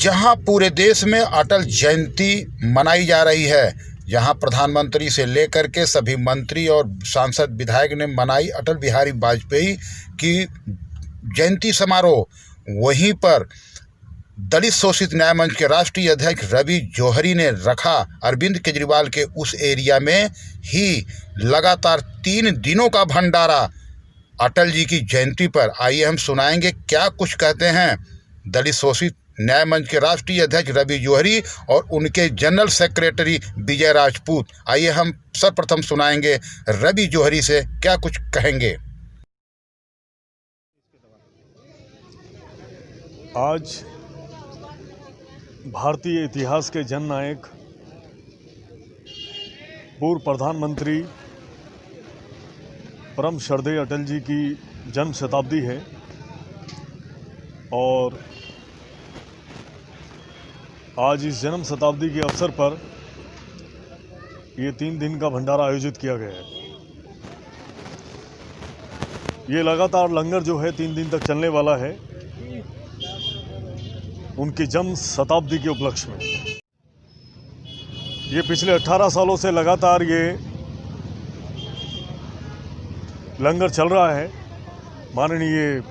जहां पूरे देश में अटल जयंती मनाई जा रही है, जहां प्रधानमंत्री से लेकर के सभी मंत्री और सांसद विधायक ने मनाई अटल बिहारी वाजपेयी की जयंती समारोह, वहीं पर दलित शोषित न्याय मंच के राष्ट्रीय अध्यक्ष रवि जौहरी ने रखा अरविंद केजरीवाल के उस एरिया में ही लगातार 3 दिनों का भंडारा अटल जी की जयंती पर। आइए हम सुनाएंगे क्या कुछ कहते हैं दलित शोषित न्याय मंच के राष्ट्रीय अध्यक्ष रवि जौहरी और उनके जनरल सेक्रेटरी विजय राजपूत। आइए हम सर्वप्रथम सुनाएंगे रवि जौहरी से क्या कुछ कहेंगे। आज भारतीय इतिहास के जननायक पूर्व प्रधानमंत्री परम श्रद्धेय अटल जी की जन्म शताब्दी है और आज इस जन्म शताब्दी के अवसर पर ये 3 दिन का भंडारा आयोजित किया गया है। ये लगातार लंगर जो है 3 दिन तक चलने वाला है उनकी जन्म शताब्दी के उपलक्ष्य में। ये पिछले 18 सालों से लगातार ये लंगर चल रहा है माननीय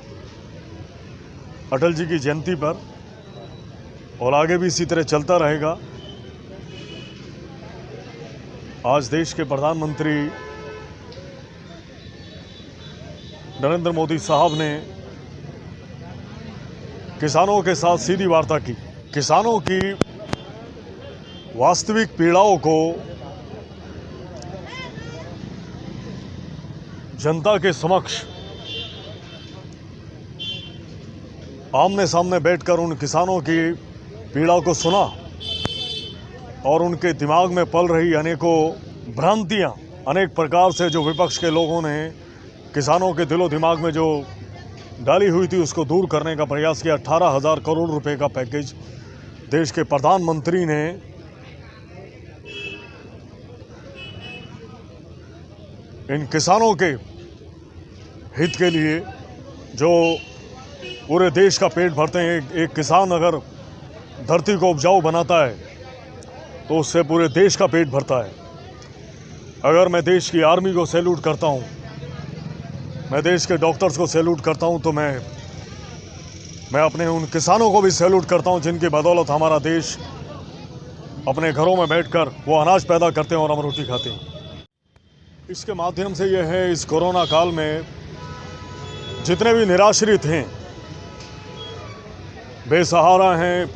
अटल जी की जयंती पर और आगे भी इसी तरह चलता रहेगा। आज देश के प्रधानमंत्री नरेंद्र मोदी साहब ने किसानों के साथ सीधी वार्ता की। किसानों की वास्तविक पीड़ाओं को जनता के समक्ष आमने सामने बैठकर उन किसानों की पीड़ा को सुना और उनके दिमाग में पल रही अनेकों भ्रांतियां, अनेक प्रकार से जो विपक्ष के लोगों ने किसानों के दिलो दिमाग में जो डाली हुई थी उसको दूर करने का प्रयास किया। 18,000 करोड़ रुपए का पैकेज देश के प्रधानमंत्री ने इन किसानों के हित के लिए, जो पूरे देश का पेट भरते हैं। एक किसान अगर धरती को उपजाऊ बनाता है तो उससे पूरे देश का पेट भरता है। अगर मैं देश की आर्मी को सैल्यूट करता हूँ, मैं देश के डॉक्टर्स को सैल्यूट करता हूं, तो मैं अपने उन किसानों को भी सैल्यूट करता हूं जिनकी बदौलत हमारा देश अपने घरों में बैठकर वो अनाज पैदा करते हैं और हम रोटी खाते हैं। इसके माध्यम से यह है, इस कोरोना काल में जितने भी निराश्रित हैं, बेसहारा हैं,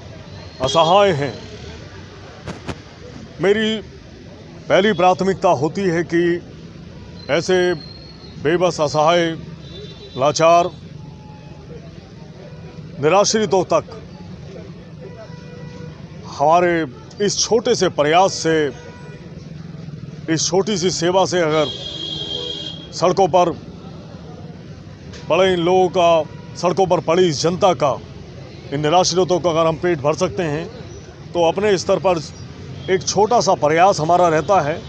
असहाय हैं, मेरी पहली प्राथमिकता होती है कि ऐसे बेबस, असहाय, लाचार, निराश्रितों तक हमारे इस छोटे से प्रयास से, इस छोटी सी सेवा से अगर सड़कों पर पड़े इन लोगों का, सड़कों पर पड़ी इस जनता का, इन निराश्रितों का अगर हम पेट भर सकते हैं तो अपने स्तर पर एक छोटा सा प्रयास हमारा रहता है।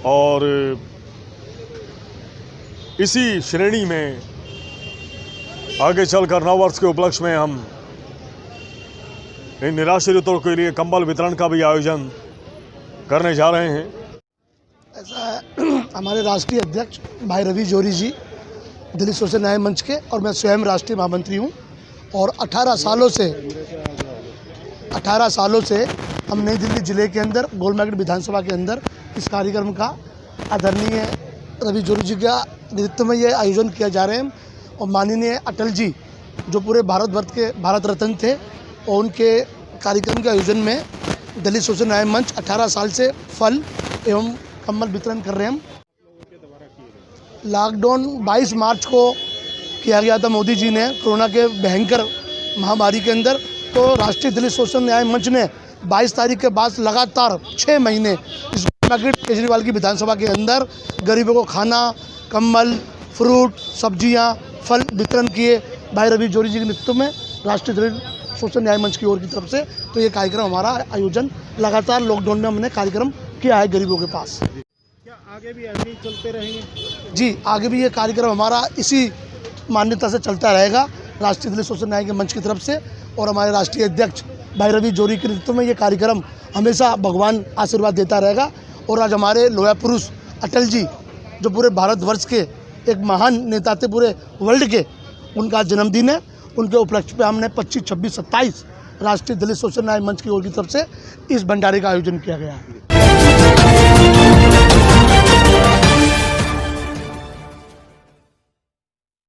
और इसी श्रेणी में आगे चलकर नववर्ष के उपलक्ष्य में हम इन निराश्रितों के लिए कंबल वितरण का भी आयोजन करने जा रहे हैं। ऐसा है, हमारे राष्ट्रीय अध्यक्ष भाई रवि जौहरी जी दलित शोषित न्याय मंच के, और मैं स्वयं राष्ट्रीय महामंत्री हूँ। और 18 सालों से हम नई दिल्ली ज़िले के अंदर गोल मार्केट विधानसभा के अंदर इस कार्यक्रम का आदरणीय रवि जौहरी जी का नेतृत्व में ये आयोजन किया जा रहे हैं। और माननीय अटल जी जो पूरे भारतवर्ष के भारत रत्न थे, और उनके कार्यक्रम के आयोजन में दलित शोषित न्याय मंच 18 साल से फल एवं कंबल वितरण कर रहे हैं। लॉकडाउन 22 मार्च को किया गया था मोदी जी ने, कोरोना के भयंकर महामारी के अंदर। तो राष्ट्रीय दलित शोषित न्याय मंच ने 22 तारीख के बाद लगातार 6 महीने इस केजरीवाल की विधानसभा के अंदर गरीबों को खाना, कंबल, फ्रूट, सब्जियां, फल वितरण किए भाई रवि जौहरी जी के नेतृत्व में राष्ट्रीय दलित शोषित न्याय मंच की ओर की तरफ से। तो ये कार्यक्रम हमारा आयोजन लगातार लॉकडाउन में हमने कार्यक्रम किया है गरीबों के पास। क्या आगे भी ऐसे ही चलते रहेंगे? जी, आगे भी ये कार्यक्रम हमारा इसी मान्यता से चलता रहेगा राष्ट्रीय दलित शोषित न्याय के मंच की तरफ से। और हमारे राष्ट्रीय अध्यक्ष भाई रवि जोरी के नेतृत्व में ये कार्यक्रम हमेशा भगवान आशीर्वाद देता रहेगा। और आज हमारे लोहा पुरुष अटल जी, जो पूरे भारतवर्ष के एक महान नेता थे, पूरे वर्ल्ड के, उनका जन्मदिन है। उनके उपलक्ष्य पे हमने 25, 26, 27 राष्ट्रीय दलित शोषण न्याय मंच की ओर की तरफ से इस भंडारे का आयोजन किया गया है।